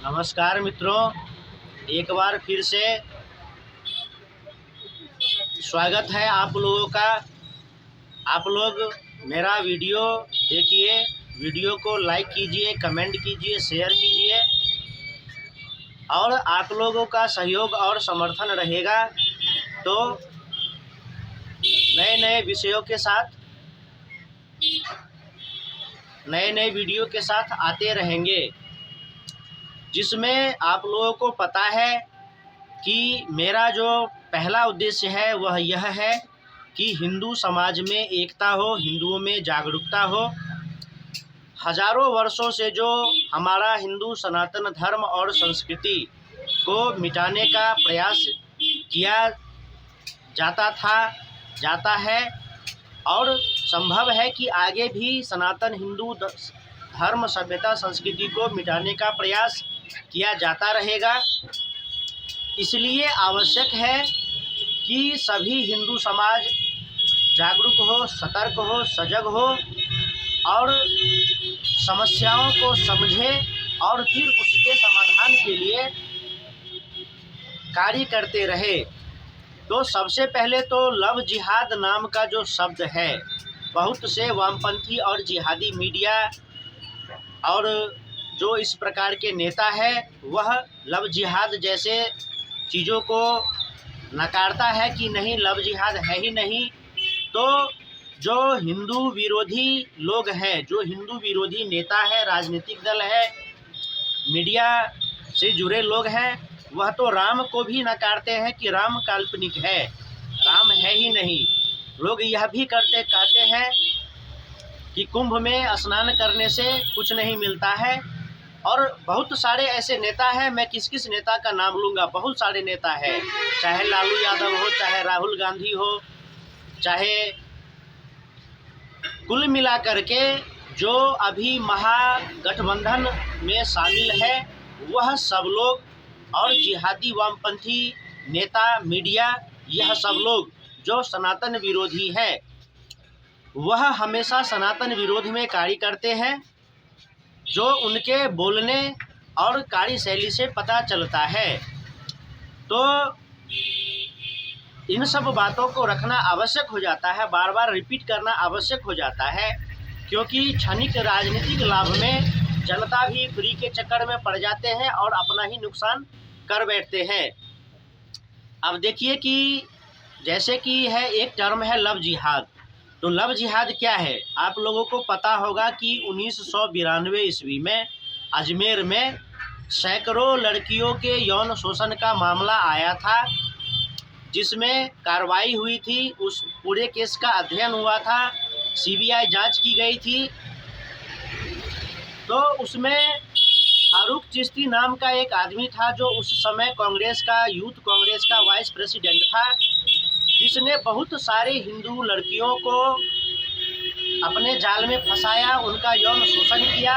नमस्कार मित्रों, एक बार फिर से स्वागत है आप लोगों का। आप लोग मेरा वीडियो देखिए, वीडियो को लाइक कीजिए, कमेंट कीजिए, शेयर कीजिए और आप लोगों का सहयोग और समर्थन रहेगा तो नए नए विषयों के साथ, नए नए वीडियो के साथ आते रहेंगे, जिसमें आप लोगों को पता है कि मेरा जो पहला उद्देश्य है वह यह है कि हिंदू समाज में एकता हो, हिंदुओं में जागरूकता हो। हजारों वर्षों से जो हमारा हिंदू सनातन धर्म और संस्कृति को मिटाने का प्रयास किया जाता है और संभव है कि आगे भी सनातन हिंदू धर्म, सभ्यता, संस्कृति को मिटाने का प्रयास किया जाता रहेगा। इसलिए आवश्यक है कि सभी हिंदू समाज जागरूक हो, सतर्क हो, सजग हो और समस्याओं को समझे और फिर उसके समाधान के लिए कार्य करते रहे। तो सबसे पहले तो लव जिहाद नाम का जो शब्द है, बहुत से वामपंथी और जिहादी मीडिया और जो इस प्रकार के नेता है वह लव जिहाद जैसे चीज़ों को नकारता है कि नहीं, लव जिहाद है ही नहीं। तो जो हिंदू विरोधी लोग हैं, जो हिंदू विरोधी नेता है, राजनीतिक दल है, मीडिया से जुड़े लोग हैं, वह तो राम को भी नकारते हैं कि राम काल्पनिक है, राम है ही नहीं। लोग यह भी कहते हैं कि कुंभ में स्नान करने से कुछ नहीं मिलता है। और बहुत सारे ऐसे नेता हैं, मैं किस किस नेता का नाम लूँगा, बहुत सारे नेता हैं, चाहे लालू यादव हो, चाहे राहुल गांधी हो, चाहे कुल मिलाकर के जो अभी महागठबंधन में शामिल है वह सब लोग और जिहादी वामपंथी नेता, मीडिया, यह सब लोग जो सनातन विरोधी है वह हमेशा सनातन विरोध में कार्य करते हैं, जो उनके बोलने और कार्यशैली से पता चलता है। तो इन सब बातों को रखना आवश्यक हो जाता है, बार बार रिपीट करना आवश्यक हो जाता है, क्योंकि क्षणिक राजनीतिक लाभ में जनता भी फ्री के चक्कर में पड़ जाते हैं और अपना ही नुकसान कर बैठते हैं। अब देखिए कि जैसे कि है एक टर्म है लव जिहाद। तो लव जिहाद क्या है? आप लोगों को पता होगा कि 1992 ईस्वी में अजमेर में सैकड़ों लड़कियों के यौन शोषण का मामला आया था, जिसमें कार्रवाई हुई थी। उस पूरे केस का अध्ययन हुआ था, सीबीआई जांच की गई थी। तो उसमें फारूक चिश्ती नाम का एक आदमी था जो उस समय कांग्रेस का, यूथ कांग्रेस का वाइस प्रेसिडेंट था, जिसने बहुत सारे हिंदू लड़कियों को अपने जाल में फंसाया, उनका यौन शोषण किया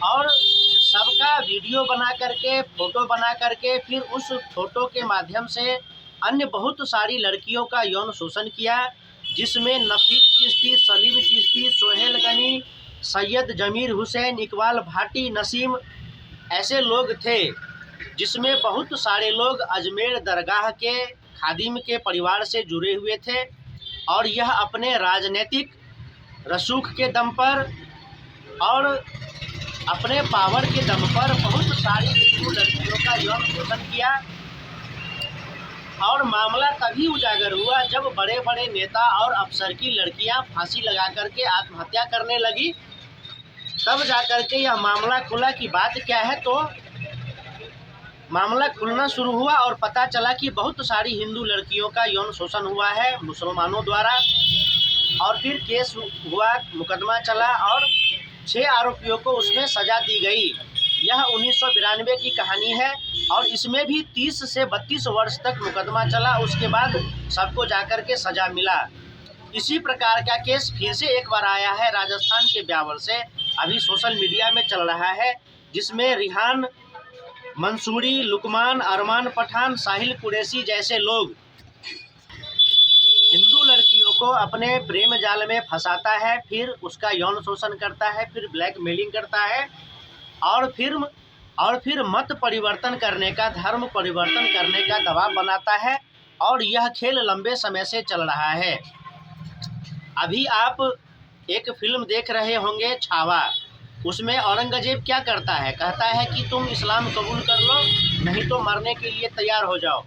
और सबका वीडियो बना करके, फोटो बना करके फिर उस फोटो के माध्यम से अन्य बहुत सारी लड़कियों का यौन शोषण किया, जिसमें नफीस चिश्ती, सलीम चिश्ती, सोहेल गनी, सैयद जमीर हुसैन, इकबाल भाटी, नसीम, ऐसे लोग थे, जिसमें बहुत सारे लोग अजमेर दरगाह के खादिम के परिवार से जुड़े हुए थे और यह अपने राजनीतिक रसूख के दम पर और अपने पावर के दम पर बहुत सारी हिंदू लड़कियों का यौन शोषण किया। और मामला तभी उजागर हुआ जब बड़े बड़े नेता और अफसर की लड़कियां फांसी लगा करके आत्महत्या करने लगी, तब जाकर के यह मामला खुला कि बात क्या है। तो मामला खुलना शुरू हुआ और पता चला कि बहुत सारी हिंदू लड़कियों का यौन शोषण हुआ है मुसलमानों द्वारा। और फिर केस हुआ, मुकदमा चला और 6 आरोपियों को उसमें सज़ा दी गई। यह 1992 की कहानी है और इसमें भी 30 से 32 वर्ष तक मुकदमा चला, उसके बाद सबको जाकर के सज़ा मिला। इसी प्रकार का केस फिर से एक बार आया है राजस्थान के ब्यावर से, अभी सोशल मीडिया में चल रहा है, जिसमें रिहान मंसूरी, लुकमान, अरमान पठान, साहिल कुरैशी जैसे लोग हिंदू लड़कियों को अपने प्रेम जाल में फंसाता है, फिर उसका यौन शोषण करता है, फिर ब्लैकमेलिंग करता है और फिर और फिर मत परिवर्तन करने का, धर्म परिवर्तन करने का दबाव बनाता है और यह खेल लंबे समय से चल रहा है। अभी आप एक फिल्म देख रहे होंगे छावा, उसमें औरंगजेब क्या करता है, कहता है कि तुम इस्लाम कबूल कर लो, नहीं तो मरने के लिए तैयार हो जाओ।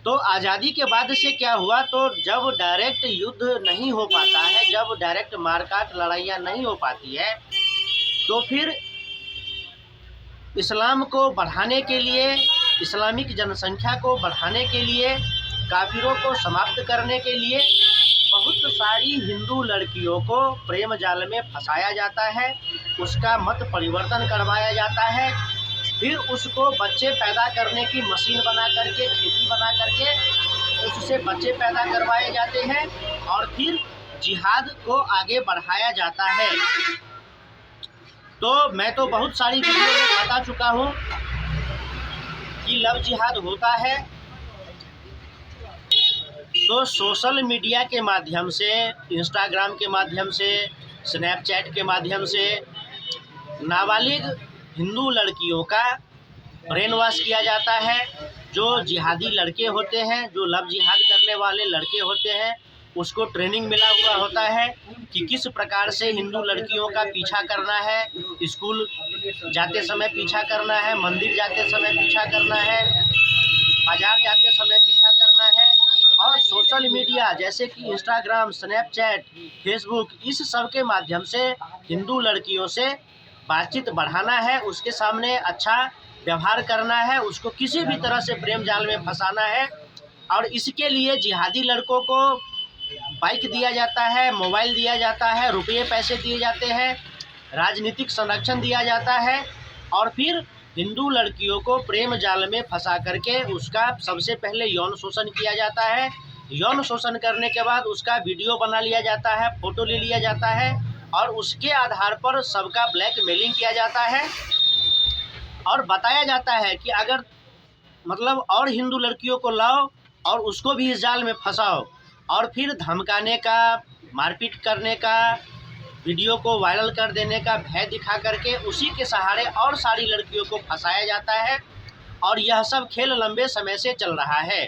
तो आज़ादी के बाद से क्या हुआ, तो जब डायरेक्ट युद्ध नहीं हो पाता है, जब डायरेक्ट मारकाट लड़ाइयाँ नहीं हो पाती है, तो फिर इस्लाम को बढ़ाने के लिए, इस्लामिक जनसंख्या को बढ़ाने के लिए, काफिरों को समाप्त करने के लिए बहुत सारी हिंदू लड़कियों को प्रेम जाल में फंसाया जाता है, उसका मत परिवर्तन करवाया जाता है, फिर उसको बच्चे पैदा करने की मशीन बना करके, खेती बना करके उससे बच्चे पैदा करवाए जाते हैं और फिर जिहाद को आगे बढ़ाया जाता है। तो मैं तो बहुत सारी वीडियो में बता चुका हूँ कि लव जिहाद होता है। तो सोशल मीडिया के माध्यम से, इंस्टाग्राम के माध्यम से, स्नैपचैट के माध्यम से नाबालिग हिंदू लड़कियों का ब्रेन वॉश किया जाता है। जो जिहादी लड़के होते हैं, जो लव जिहाद करने वाले लड़के होते हैं, उसको ट्रेनिंग मिला हुआ होता है कि किस प्रकार से हिंदू लड़कियों का पीछा करना है, स्कूल जाते समय पीछा करना है, मंदिर जाते समय पीछा करना है, बाजार जाते समय पीछा करना है। और सोशल मीडिया जैसे कि इंस्टाग्राम, स्नैपचैट, फेसबुक, इस सब के माध्यम से हिंदू लड़कियों से बातचीत बढ़ाना है, उसके सामने अच्छा व्यवहार करना है, उसको किसी भी तरह से प्रेम जाल में फंसाना है। और इसके लिए जिहादी लड़कों को बाइक दिया जाता है, मोबाइल दिया जाता है, रुपये पैसे दिए जाते हैं, राजनीतिक संरक्षण दिया जाता है और फिर हिंदू लड़कियों को प्रेम जाल में फंसा करके उसका सबसे पहले यौन शोषण किया जाता है। यौन शोषण करने के बाद उसका वीडियो बना लिया जाता है, फ़ोटो ले लिया जाता है और उसके आधार पर सबका ब्लैकमेलिंग किया जाता है और बताया जाता है कि अगर मतलब और हिंदू लड़कियों को लाओ और उसको भी इस जाल में फंसाओ, और फिर धमकाने का, मारपीट करने का, वीडियो को वायरल कर देने का भय दिखा करके उसी के सहारे और सारी लड़कियों को फंसाया जाता है। और यह सब खेल लंबे समय से चल रहा है।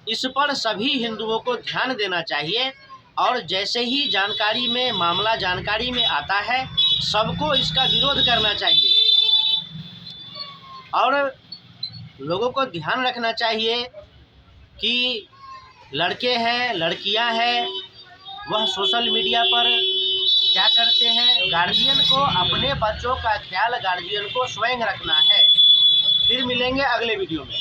इस पर सभी हिंदुओं को ध्यान देना चाहिए और जैसे ही जानकारी में, मामला जानकारी में आता है, सबको इसका विरोध करना चाहिए और लोगों को ध्यान रखना चाहिए कि लड़के हैं, लड़कियां हैं, वह सोशल मीडिया पर क्या करते हैं। गार्जियन को अपने बच्चों का ख्याल गार्जियन को स्वयं रखना है। फिर मिलेंगे अगले वीडियो में।